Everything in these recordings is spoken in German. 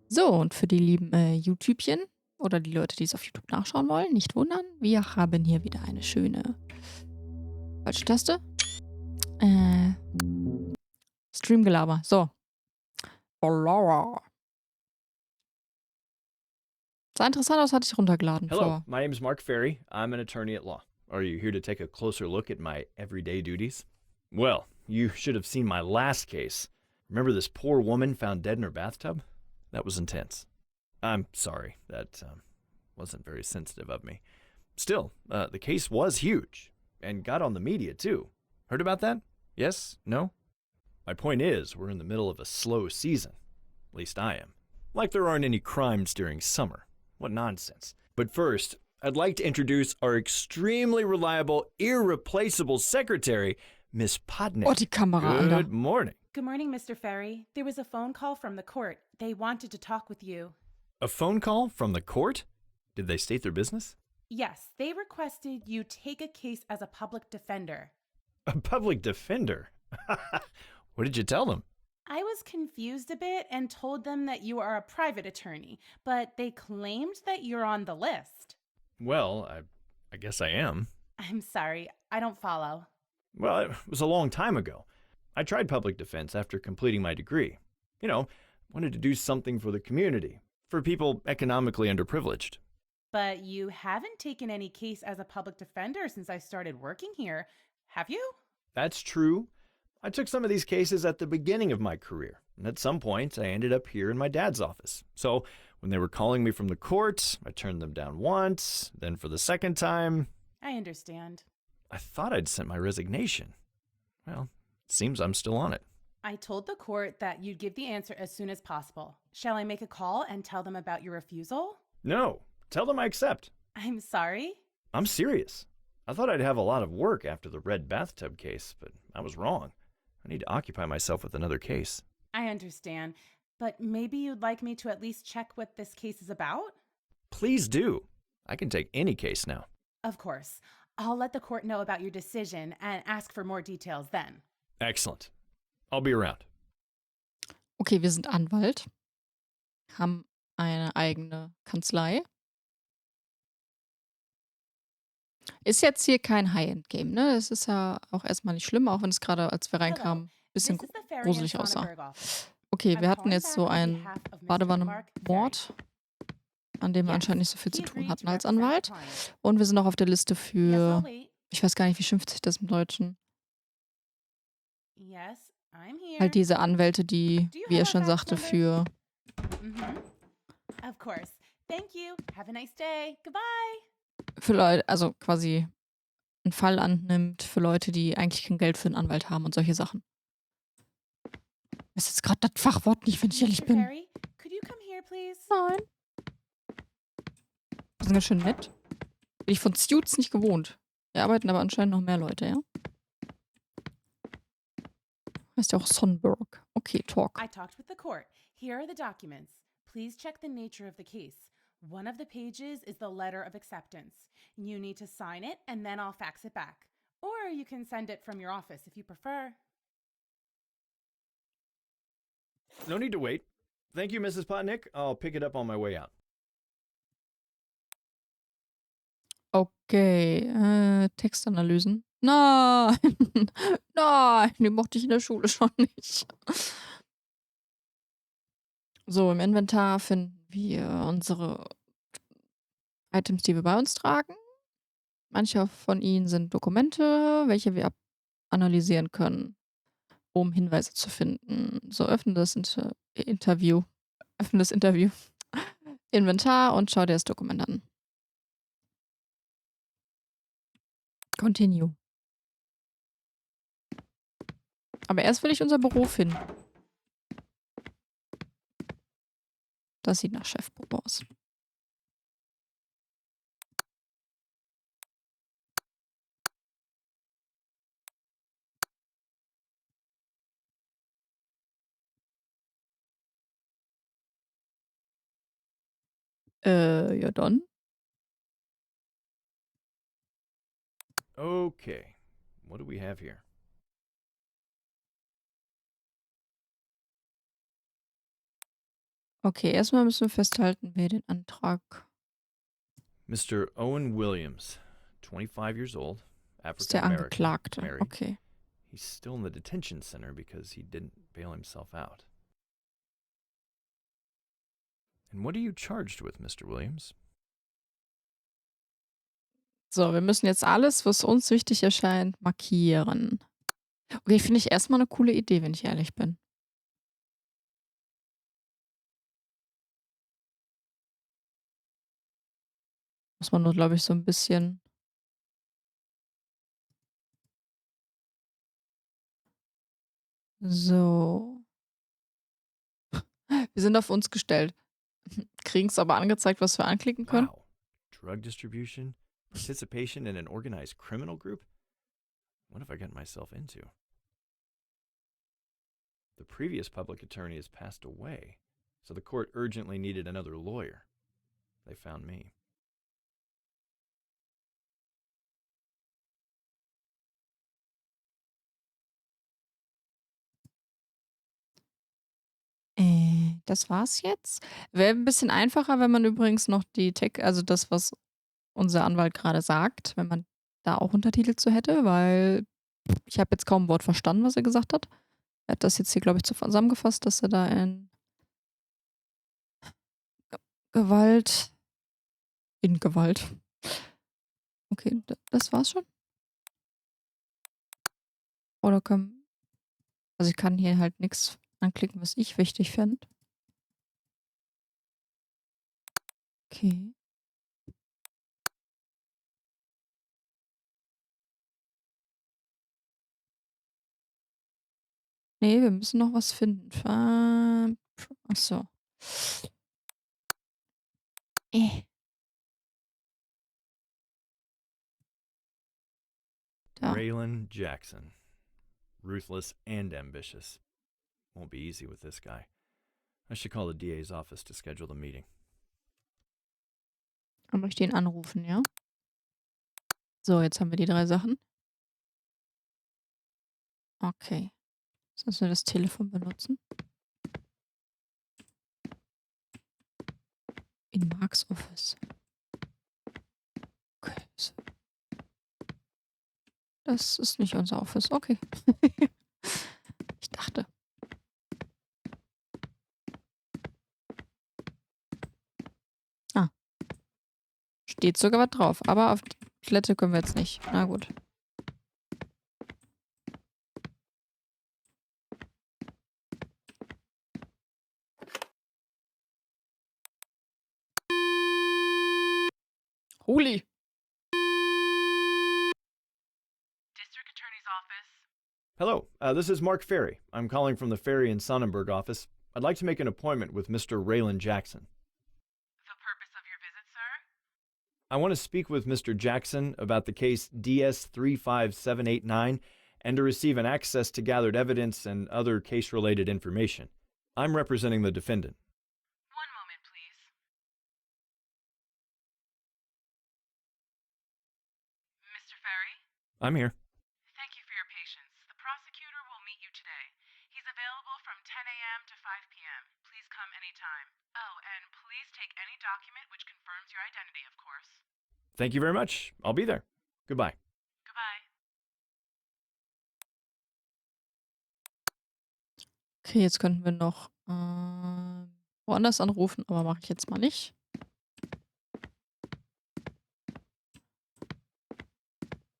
So, und für die lieben YouTübchen oder die Leute, die es auf YouTube nachschauen wollen, nicht wundern, wir haben hier wieder eine schöne falsche Taste. Streamgelaber. So. Sah interessant aus, hatte ich runtergeladen Hello, vor. my name is Mark Ferry. I'm an attorney at law. Are you here to take a closer look at my everyday duties? Well, you should have seen my last case. Remember this poor woman found dead in her bathtub? That was intense. I'm sorry, that wasn't very sensitive of me. Still, the case was huge and got on the media too. Heard about that? Yes? No? My point is, we're in the middle of a slow season. At least I am. Like there aren't any crimes during summer. What nonsense. But first, I'd like to introduce our extremely reliable, irreplaceable secretary, Miss Podnick. Oh, die Kamera, Alter. Good morning. Good morning, Mr. Ferry. There was a phone call from the court. They wanted to talk with you. A phone call from the court? Did they state their business? Yes, they requested you take a case as a public defender. A public defender? What did you tell them? I was confused a bit and told them that you are a private attorney, but they claimed that you're on the list. Well, I guess I am. I'm sorry, I don't follow. Well, it was a long time ago. I tried public defense after completing my degree. You know, wanted to do something for the community, for people economically underprivileged. But you haven't taken any case as a public defender since I started working here, have you? That's true. I took some of these cases at the beginning of my career, and at some point I ended up here in my dad's office. So when they were calling me from the court, I turned them down once, then for the second time. I understand. I thought I'd sent my resignation. Well, it seems I'm still on it. I told the court that you'd give the answer as soon as possible. Shall I make a call and tell them about your refusal? No, tell them I accept. I'm sorry? I'm serious. I thought I'd have a lot of work after the red bathtub case, but I was wrong. I need to occupy myself with another case. I understand, but maybe you'd like me to at least check what this case is about? Please do. I can take any case now. Of course. I'll let the court know about your decision and ask for more details then. Excellent. I'll be around. Okay, wir sind Anwalt. Haben eine eigene Kanzlei. Ist jetzt hier kein High-End-Game, ne? Das ist ja auch erstmal nicht schlimm, auch wenn es gerade, als wir reinkamen, ein bisschen This is the Ferry gruselig and aussah. Sonnenberg office. Okay, wir I'm hatten calling jetzt back so on einen behalf of Mr. Mark Badewanne-Mord, an dem wir Yes, anscheinend nicht so viel zu he tun agreed hatten to als represent the Anwalt. client. Und wir sind auch auf der Liste Yes, für, I'll wait. ich weiß gar nicht, wie schimpft sich das im Deutschen? Yes, I'm here. Halt diese Anwälte, die, Do you wie er have a schon fax sagte, number? für, Of course. Thank you. Have a nice day. Goodbye. für Leute, also quasi einen Fall annimmt für Leute, die eigentlich kein Geld für einen Anwalt haben und solche Sachen. Das ist jetzt gerade das Fachwort nicht, wenn ich ehrlich Mr. bin. Ferry, could you come here, please? Nein. Das ist ganz schön nett. Bin ich von Suits nicht gewohnt. Hier arbeiten aber anscheinend noch mehr Leute, ja? Heißt ja auch Sonnenberg. Okay, talk. I talked with the court. Here are the documents. Please check the nature of the case. One of the pages is the letter of acceptance. You need to sign it and then I'll fax it back. Or you can send it from your office if you prefer. No need to wait. Thank you, Mrs. Potnick. I'll pick it up on my way out. Okay, Textanalysen. Nein! Nein, die mochte ich in der Schule schon nicht. So, im Inventar finden wir unsere Items, die wir bei uns tragen. Manche von ihnen sind Dokumente, welche wir analysieren können, um Hinweise zu finden. So, öffne das Interview. Öffne das Interview. Inventar und schau dir das Dokument an. Continue. Aber erst will ich unser Büro finden. Das sieht nach Chefbüro aus. Ja dann. Okay, what do we have here? Okay, erstmal müssen wir festhalten, wer den Antrag Mr. Owen Williams, 25 years old, ist, der African American, Angeklagte. married. Okay. He's still in the detention center because he didn't bail himself out. And what are you charged with, Mr. Williams? So, wir müssen jetzt alles, was uns wichtig erscheint, markieren. Okay, finde ich erstmal eine coole Idee, wenn ich ehrlich bin. Muss man nur, glaube ich, so ein bisschen. So. Wir sind auf uns gestellt. Kriegen es aber angezeigt, was wir anklicken können. Wow. Drug distribution? Participation in an organized criminal group? What have I gotten myself into? The previous public attorney has passed away, so the court urgently needed another lawyer. They found me. Das war's jetzt. Wäre ein bisschen einfacher, wenn man übrigens noch also das, was unser Anwalt gerade sagt, wenn man da auch Untertitel zu hätte, weil ich habe jetzt kaum ein Wort verstanden, was er gesagt hat. Er hat das jetzt hier, glaube ich, zusammengefasst, dass er da Gewalt in Gewalt. Okay, das war's schon? Oder also ich kann hier halt nichts anklicken, was ich wichtig fände. Okay. Nee, wir müssen noch was finden. Ach so. Da. Raylan Jackson. Ruthless and ambitious. Won't be easy with this guy. I should call the DA's office to schedule the meeting. Dann möchte ich ihn anrufen, ja? So, jetzt haben wir die 3 Sachen. Okay. Jetzt müssen wir das Telefon benutzen. In Marks Office. Okay. Das ist nicht unser Office. Okay. Ich dachte. Ah. Steht sogar was drauf. Aber auf die Toilette können wir jetzt nicht. Na gut. Huli. District Attorney's Office. Hello, this is Mark Ferry. I'm calling from the Ferry and Sonnenberg office. I'd like to make an appointment with Mr. Raylan Jackson. The purpose of your visit, sir? I want to speak with Mr. Jackson about the case DS 35789 and to receive an access to gathered evidence and other case-related information. I'm representing the defendant. One moment, please. Mr. Ferry? I'm here. Thank you for your patience. The prosecutor will meet you today. He's available from 10 a.m. to 5 p.m. Please come anytime. Oh, and please take any document which confirms your identity, of course. Thank you very much. I'll be there. Goodbye. Goodbye. Okay, jetzt könnten wir noch woanders anrufen, aber mache ich jetzt mal nicht.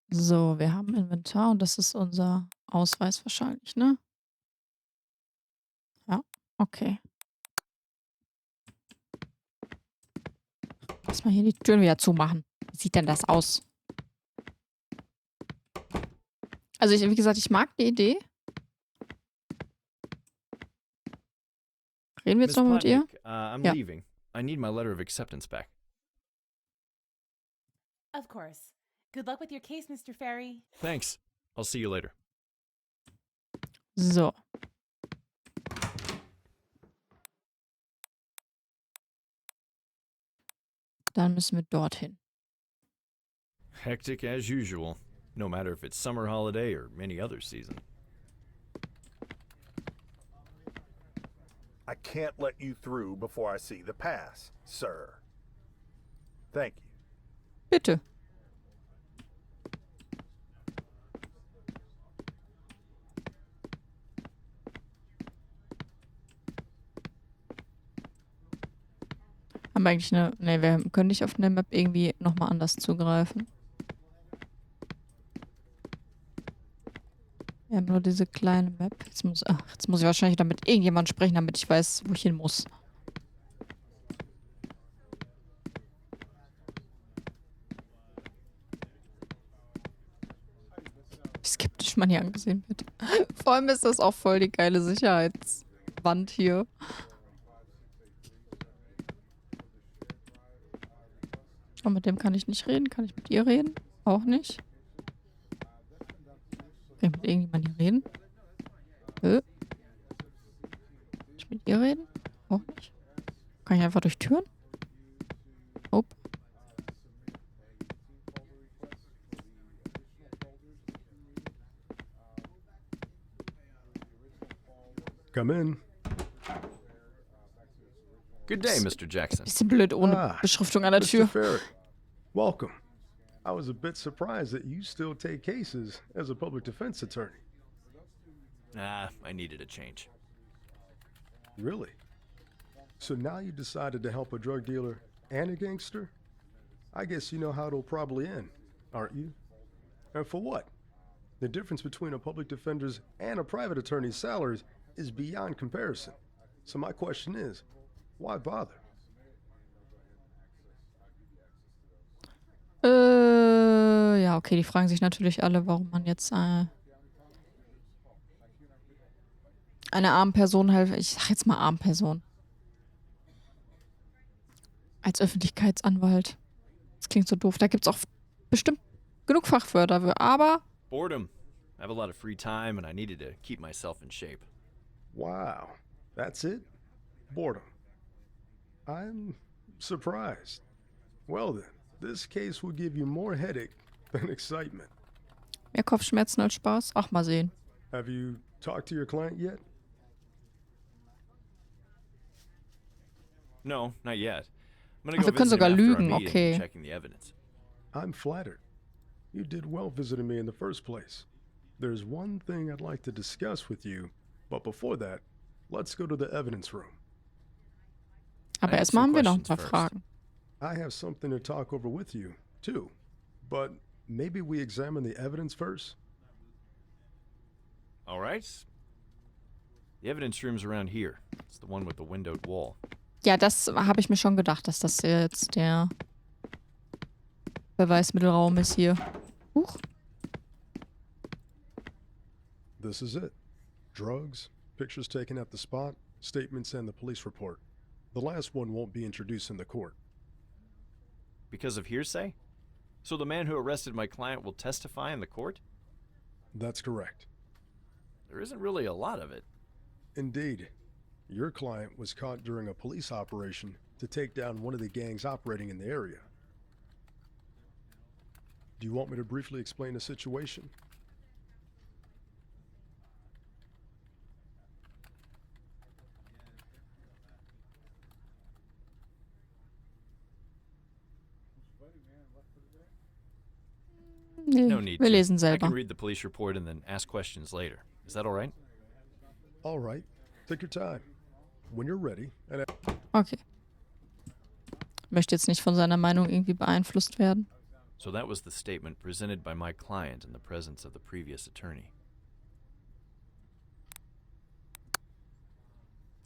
So, wir haben Inventar und das ist unser Ausweis wahrscheinlich, ne? Ja, okay. Lass mal hier die Türen wieder zumachen. Wie sieht denn das aus? Also, wie gesagt, ich mag die Idee. Reden wir jetzt Miss noch mit ihr? Platnick, I'm Ja. leaving. I need my letter of acceptance back. Of course. Good luck with your case, Mr. Ferry. Thanks. I'll see you later. So. Dann müssen wir dorthin. Hectic as usual, no matter if it's summer holiday or any other season. I can't let you through before I see the pass, sir. Thank you. Bitte. Haben wir eigentlich eine... Ne, wir können nicht auf der Map irgendwie nochmal anders zugreifen. Wir haben nur diese kleine Map. Jetzt muss ich wahrscheinlich damit irgendjemand sprechen, damit ich weiß, wo ich hin muss. Wie skeptisch man hier angesehen wird. Vor allem ist das auch voll die geile Sicherheitswand hier. Und mit dem kann ich nicht reden. Kann ich mit ihr reden? Auch nicht. Kann ich mit irgendjemandem hier reden? Kann ich mit ihr reden? Auch nicht. Kann ich einfach durch Türen? Oh. Come in. Good day, Mr. Jackson. Bisschen blöd ohne Beschriftung an der Mr. Tür. Ferret, welcome. I was a bit surprised that you still take cases as a public defense attorney. I needed a change. Really? So now you decided to help a drug dealer and a gangster? I guess you know how it'll probably end, aren't you? And for what? The difference between a public defender's and a private attorney's salaries is beyond comparison. So my question is, why bother? Ja, okay, die fragen sich natürlich alle, warum man jetzt einer armen Person helfen. Ich sag jetzt mal armen Person. Als Öffentlichkeitsanwalt. Das klingt so doof. Da gibt's auch bestimmt genug Fachwörter für, aber... Boredom. I have a lot of free time and I needed to keep myself in shape. Wow, that's it? Boredom. I'm surprised. Well then, this case will give you more headache than excitement. Mehr Kopfschmerzen als Spaß? Ach, mal sehen. Have you talked to your client yet? No, not yet. I'm gonna Ach, go wir können visit him sogar after our lügen, meeting okay. and checking the evidence. I'm flattered. You did well visiting me in the first place. There's one thing I'd like to discuss with you, but before that, let's go to the evidence room. Aber I have erstmal some haben wir noch ein questions paar first. Fragen. I have something to talk over with you, too. But maybe we examine the evidence first? All right. The evidence room's around here. It's the one with the windowed wall. Ja, das habe ich mir schon gedacht, dass das jetzt der Beweismittelraum ist hier. Huch. This is it. Drugs, pictures taken at the spot, statements, and the police report. The last one won't be introduced in the court. Because of hearsay? So the man who arrested my client will testify in the court? That's correct. There isn't really a lot of it. Indeed. Your client was caught during a police operation to take down one of the gangs operating in the area. Do you want me to briefly explain the situation? Nee, No need wir to. lesen I selber. can read the police report and then ask questions later. Is that all right? All right. Take your time. When you're ready, and Okay. Möchte jetzt nicht von seiner Meinung irgendwie beeinflusst werden. So that was the statement presented by my client in the presence of the previous attorney.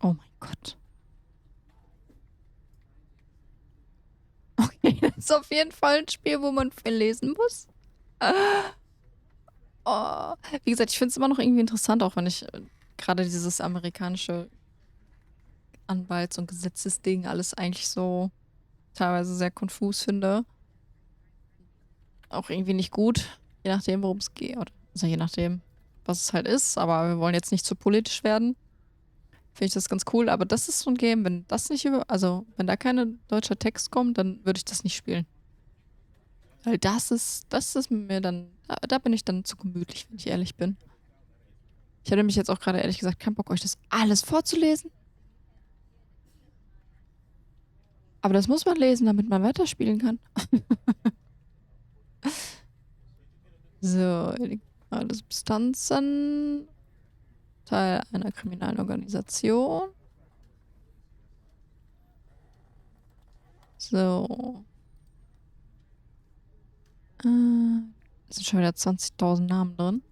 Oh mein Gott. Okay, das ist auf jeden Fall ein Spiel, wo man viel lesen muss. Oh. Wie gesagt, ich finde es immer noch irgendwie interessant, auch wenn ich gerade dieses amerikanische Anwalts- und Gesetzesding alles eigentlich so teilweise sehr konfus finde. Auch irgendwie nicht gut, je nachdem, worum es geht. Also je nachdem, was es halt ist. Aber wir wollen jetzt nicht zu politisch werden. Finde ich das ganz cool. Aber das ist so ein Game, wenn das nicht also wenn da kein deutscher Text kommt, dann würde ich das nicht spielen. Weil das ist mir dann, da bin ich dann zu gemütlich, wenn ich ehrlich bin. Ich hatte mich jetzt auch gerade ehrlich gesagt keinen Bock, euch das alles vorzulesen. Aber das muss man lesen, damit man weiterspielen kann. So, illegale Substanzen. Teil einer kriminellen Organisation. So. Es sind schon wieder 20.000 Namen drin.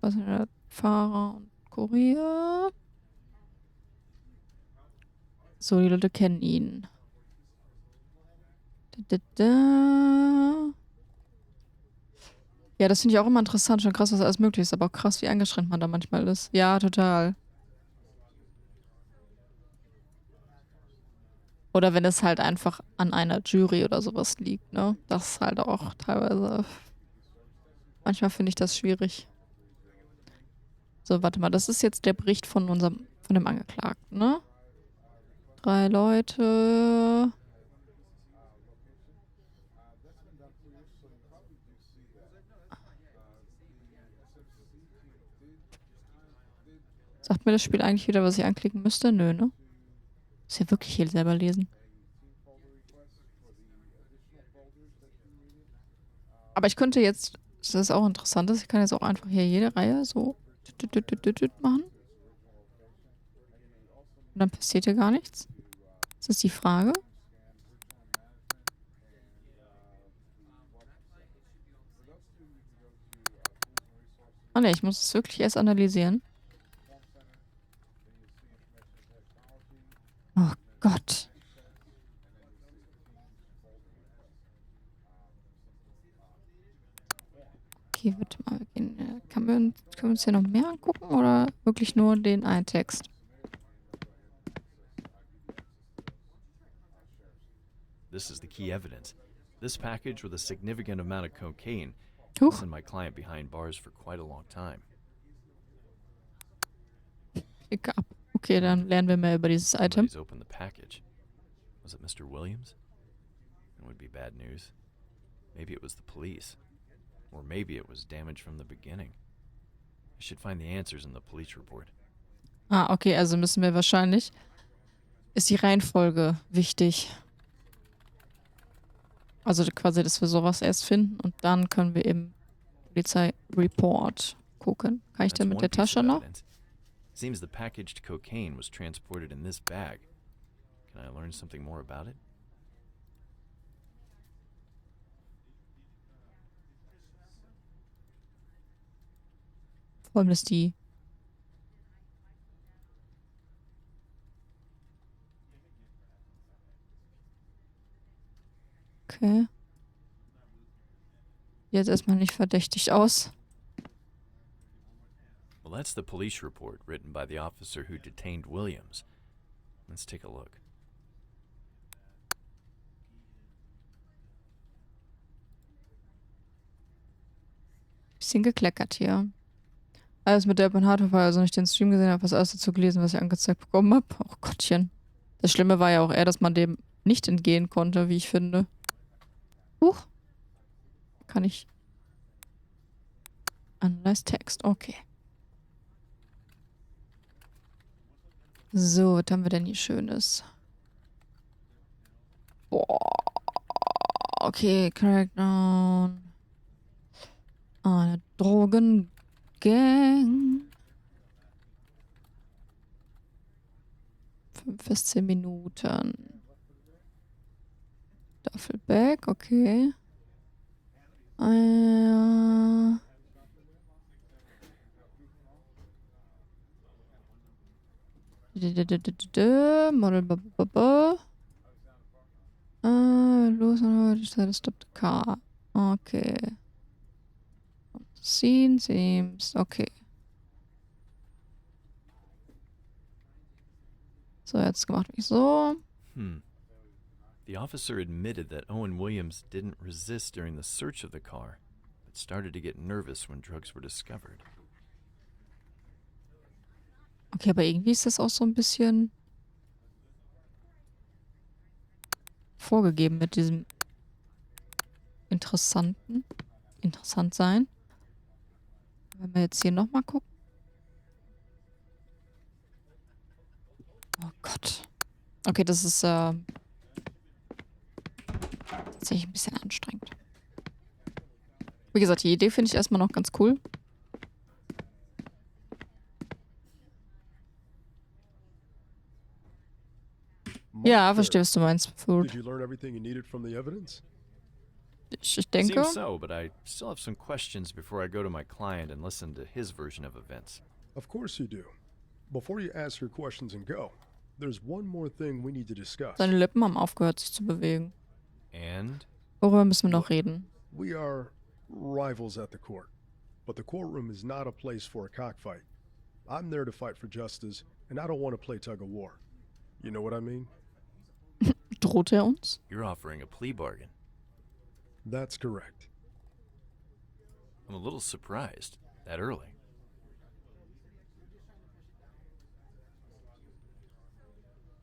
Was sind da? Fahrer und Kurier. So, die Leute kennen ihn. Ja, das finde ich auch immer interessant. Schon krass, was alles möglich ist. Aber auch krass, wie eingeschränkt man da manchmal ist. Ja, total. Oder wenn es halt einfach an einer Jury oder sowas liegt, ne? Das ist halt auch teilweise. Manchmal finde ich das schwierig. So, warte mal, das ist jetzt der Bericht von dem Angeklagten, ne? 3 Leute. Sagt mir das Spiel eigentlich wieder, was ich anklicken müsste? Nö, ne? Muss ja wirklich hier selber lesen. Aber ich könnte jetzt, das ist auch interessant, ich kann jetzt auch einfach hier jede Reihe so machen. Und dann passiert hier gar nichts. Das ist die Frage. Oh ne, ich muss es wirklich erst analysieren. Oh Gott. Okay, warte mal. Können wir uns hier noch mehr angucken oder wirklich nur den einen Text? This is the key evidence. This package with a significant amount of cocaine will Huch. send my client behind bars for quite a long time. Klicke ab. Okay, dann lernen wir mehr über dieses Item. Somebody's opened the package. Was it Mr. Williams? It would be bad news. Maybe it was the police. Or maybe it was damage from the beginning. I should find the answers in the police report. Ah, okay, also müssen wir wahrscheinlich. Ist die Reihenfolge wichtig. Also quasi, dass wir sowas erst finden und dann können wir eben Polizei-Report gucken. Kann ich denn mit der Tasche noch? Seems the packaged cocaine was transported in this bag. Can I learn something more about it? Vor allem ist die. Okay. Jetzt erstmal nicht verdächtig aus. Well, that's the police report written by the officer who detained Williams. Let's take a look. Bisschen gekleckert hier. Alles mit der Open Hardware, also nicht den Stream gesehen habe, was alles dazu gelesen, was ich angezeigt bekommen habe. Oh Gottchen. Das Schlimme war ja auch eher, dass man dem nicht entgehen konnte, wie ich finde. Huch. Kann ich. Analyze Text. Okay. So, was haben wir denn hier Schönes? Boah. Okay, Crackdown. Eine Drogengang. 5 bis 10 Minuten. Duffelbag, okay. Model los, stop the car. Okay. Scene seems okay. So, jetzt gemacht mich so. The officer admitted that Owen Williams didn't resist during the search of the car, but started to get nervous when drugs were discovered. Okay, aber irgendwie ist das auch so ein bisschen vorgegeben mit diesem interessant sein. Wenn wir jetzt hier nochmal gucken. Gott. Okay, das ist tatsächlich ein bisschen anstrengend. Wie gesagt, die Idee finde ich erstmal noch ganz cool. Ja, verstehe, was du meinst. Food. Did you learn everything you needed from the evidence? Ich denke. Seems so, but I still have some questions before I go to my client and listen to his version of events. Of course you do. Before you ask your questions and go, there's one more thing we need to discuss. Seine Lippen haben aufgehört, sich zu bewegen. And? Worüber müssen wir noch reden? We are rivals at the court, but the courtroom is not a place for a cockfight. I'm there to fight for justice, and I don't want to play tug of war. You know what I mean? Droht er uns? You're offering a plea bargain. That's correct. I'm a little surprised. That early.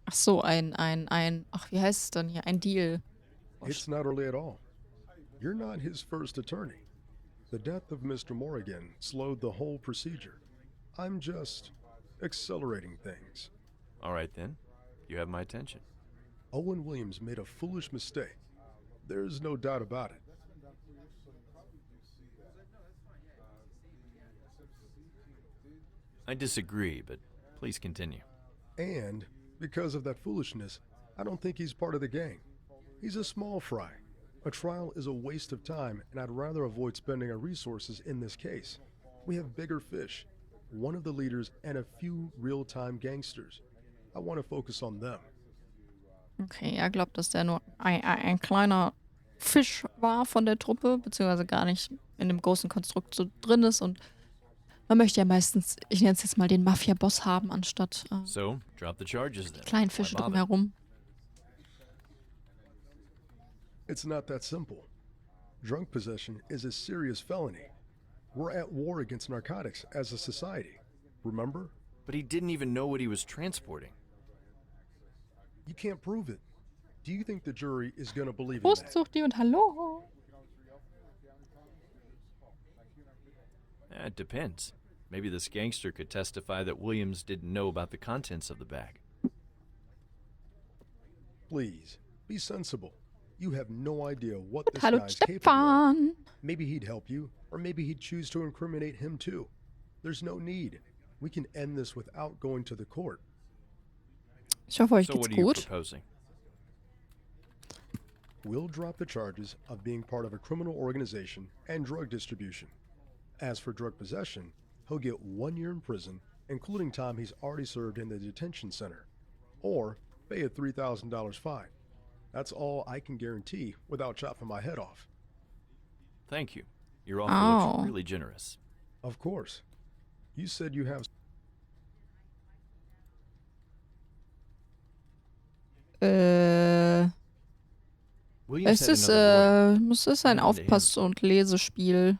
Ach so, ach, wie heißt es dann hier? Ein Deal. It's not early at all. You're not his first attorney. The death of Mr. Morrigan slowed the whole procedure. I'm just accelerating things. All right then. You have my attention. Owen Williams made a foolish mistake. There's no doubt about it. I disagree, but please continue. And because of that foolishness, I don't think he's part of the gang. He's a small fry. A trial is a waste of time, and I'd rather avoid spending our resources in this case. We have bigger fish, one of the leaders, and a few real-time gangsters. I want to focus on them. Okay, er glaubt, dass der nur ein kleiner Fisch war von der Truppe, beziehungsweise gar nicht in dem großen Konstrukt so drin ist. Und man möchte ja meistens, ich nenne es jetzt mal den Mafia-Boss haben, anstatt So, drop the charges then. kleinen Fische Why bother? drumherum. It's not that simple. Drunk possession is a serious felony. We're at war against narcotics as a society. Remember? But he didn't even know what he was transporting. You can't prove it. Do you think the jury is going to believe in Prost, that? Suchti und Hallo. It depends. Maybe this gangster could testify that Williams didn't know about the contents of the bag. Please, be sensible. You have no idea what this Hallo guy's capable of. Stefan. Maybe he'd help you, or maybe he'd choose to incriminate him too. There's no need. We can end this without going to the court. Ich hoffe, euch So geht's what are you gut. proposing? We'll drop the charges of being part of a criminal organization and drug distribution. As for drug possession, he'll get 1 year in prison, including time he's already served in the detention center, or pay a $3,000 fine. That's all I can guarantee without chopping my head off. Thank you. Your offer Oh. looks really generous. Of course. You said you have... Williams Es had ist, another word. es ist ein What happened to him? Aufpass- und Lesespiel.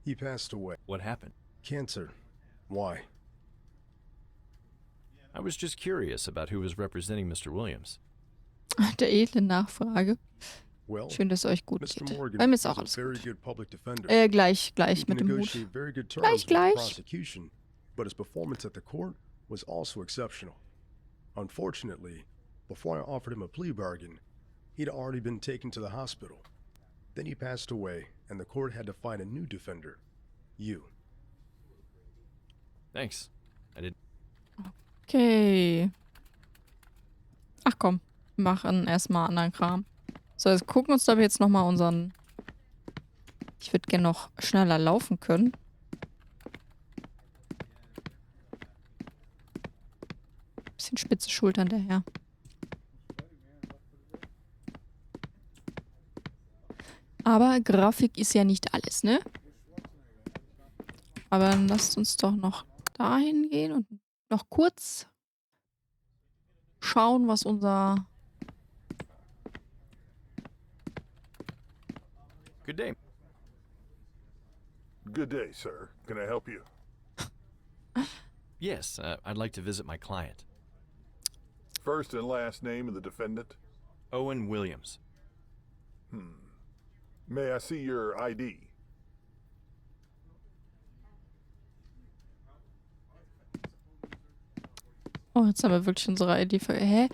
He passed away. What happened? Cancer. Why? I was just curious about who was representing Mr. Williams. Der edle Nachfrage. Well, Schön, dass es euch gut Mr. geht. Morgan Bei mir ist is auch a alles very gut. good public defender. Gleich He mit can dem Hut. negotiate very good terms with the Gleich. prosecution, but his performance at the court was also exceptional. Unfortunately, before I offered him a plea bargain, he'd already been taken to the hospital. Then he passed away, and the court had to find a new defender. You. Thanks. I didn't. Okay. Ach komm, wir machen erstmal anderen Kram. So, jetzt gucken uns aber jetzt nochmal unseren... Ich würde gerne noch schneller laufen können. Bisschen spitze Schultern der Herr. Aber Grafik ist ja nicht alles, ne? Aber dann lasst uns doch noch dahin gehen und noch kurz schauen, was unser... Good day. Good day, sir. Can I help you? Yes, I'd like to visit my client. First and last name of the defendant? Owen Williams. May I see your ID? Oh, jetzt haben wir wirklich unsere ID für. Hä?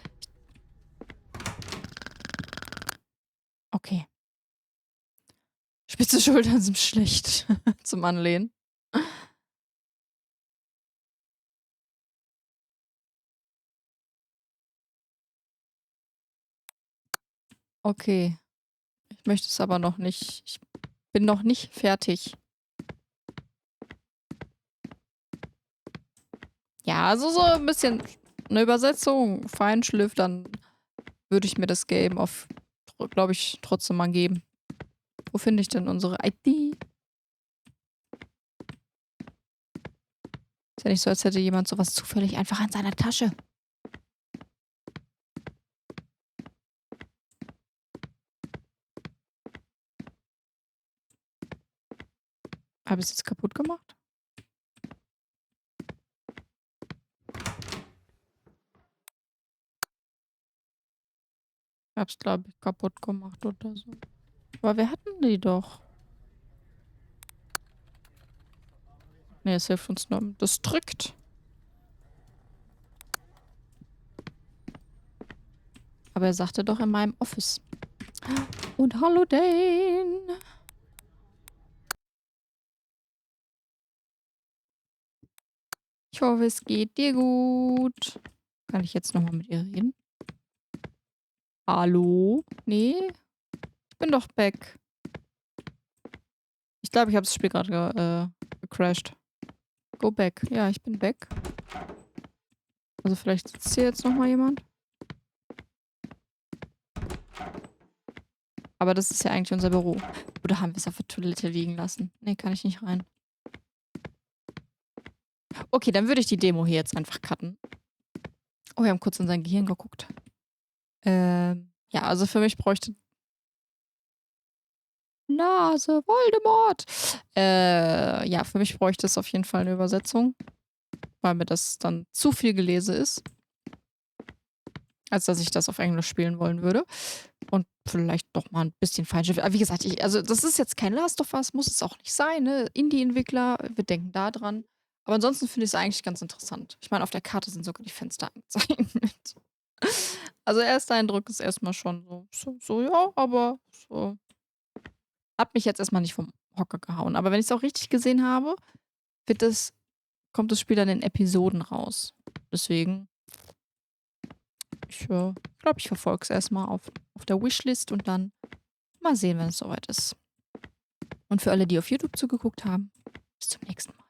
Okay. Spitze Schultern sind schlecht zum Anlehnen. Okay. Ich möchte es aber noch nicht. Ich bin noch nicht fertig. Ja, also so ein bisschen eine Übersetzung, Feinschliff, dann würde ich mir das Game auf, glaube ich, trotzdem mal geben. Wo finde ich denn unsere ID? Ist ja nicht so, als hätte jemand sowas zufällig einfach in seiner Tasche. Habe ich es jetzt kaputt gemacht? Ich habe es, glaube ich, kaputt gemacht oder so. Aber wir hatten die doch. Nee, es hilft uns nur. Das drückt. Aber er sagte doch in meinem Office. Und hallo Dane. Ich hoffe, es geht dir gut. Kann ich jetzt nochmal mit ihr reden? Hallo? Nee? Ich bin doch back. Ich glaube, ich habe das Spiel gerade gecrashed. Go back. Ja, ich bin back. Also vielleicht sitzt hier jetzt nochmal jemand. Aber das ist ja eigentlich unser Büro. Oder haben wir es auf der Toilette liegen lassen? Nee, kann ich nicht rein. Okay, dann würde ich die Demo hier jetzt einfach cutten. Oh, wir haben kurz in sein Gehirn geguckt. Ja, also für mich bräuchte Nase, Voldemort. Ja, für mich bräuchte es auf jeden Fall eine Übersetzung. Weil mir das dann zu viel gelese ist. Als dass ich das auf Englisch spielen wollen würde. Und vielleicht doch mal ein bisschen Feinschliff. Aber wie gesagt, also das ist jetzt kein Last of Us, muss es auch nicht sein, ne? Indie-Entwickler, wir denken da dran. Aber ansonsten finde ich es eigentlich ganz interessant. Ich meine, auf der Karte sind sogar die Fenster angezeichnet. Also erster Eindruck ist erstmal schon so, ja, aber so. Hat mich jetzt erstmal nicht vom Hocker gehauen. Aber wenn ich es auch richtig gesehen habe, kommt das Spiel dann in Episoden raus. Deswegen, ich glaube, ich verfolge es erstmal auf der Wishlist und dann mal sehen, wenn es soweit ist. Und für alle, die auf YouTube zugeguckt haben, bis zum nächsten Mal.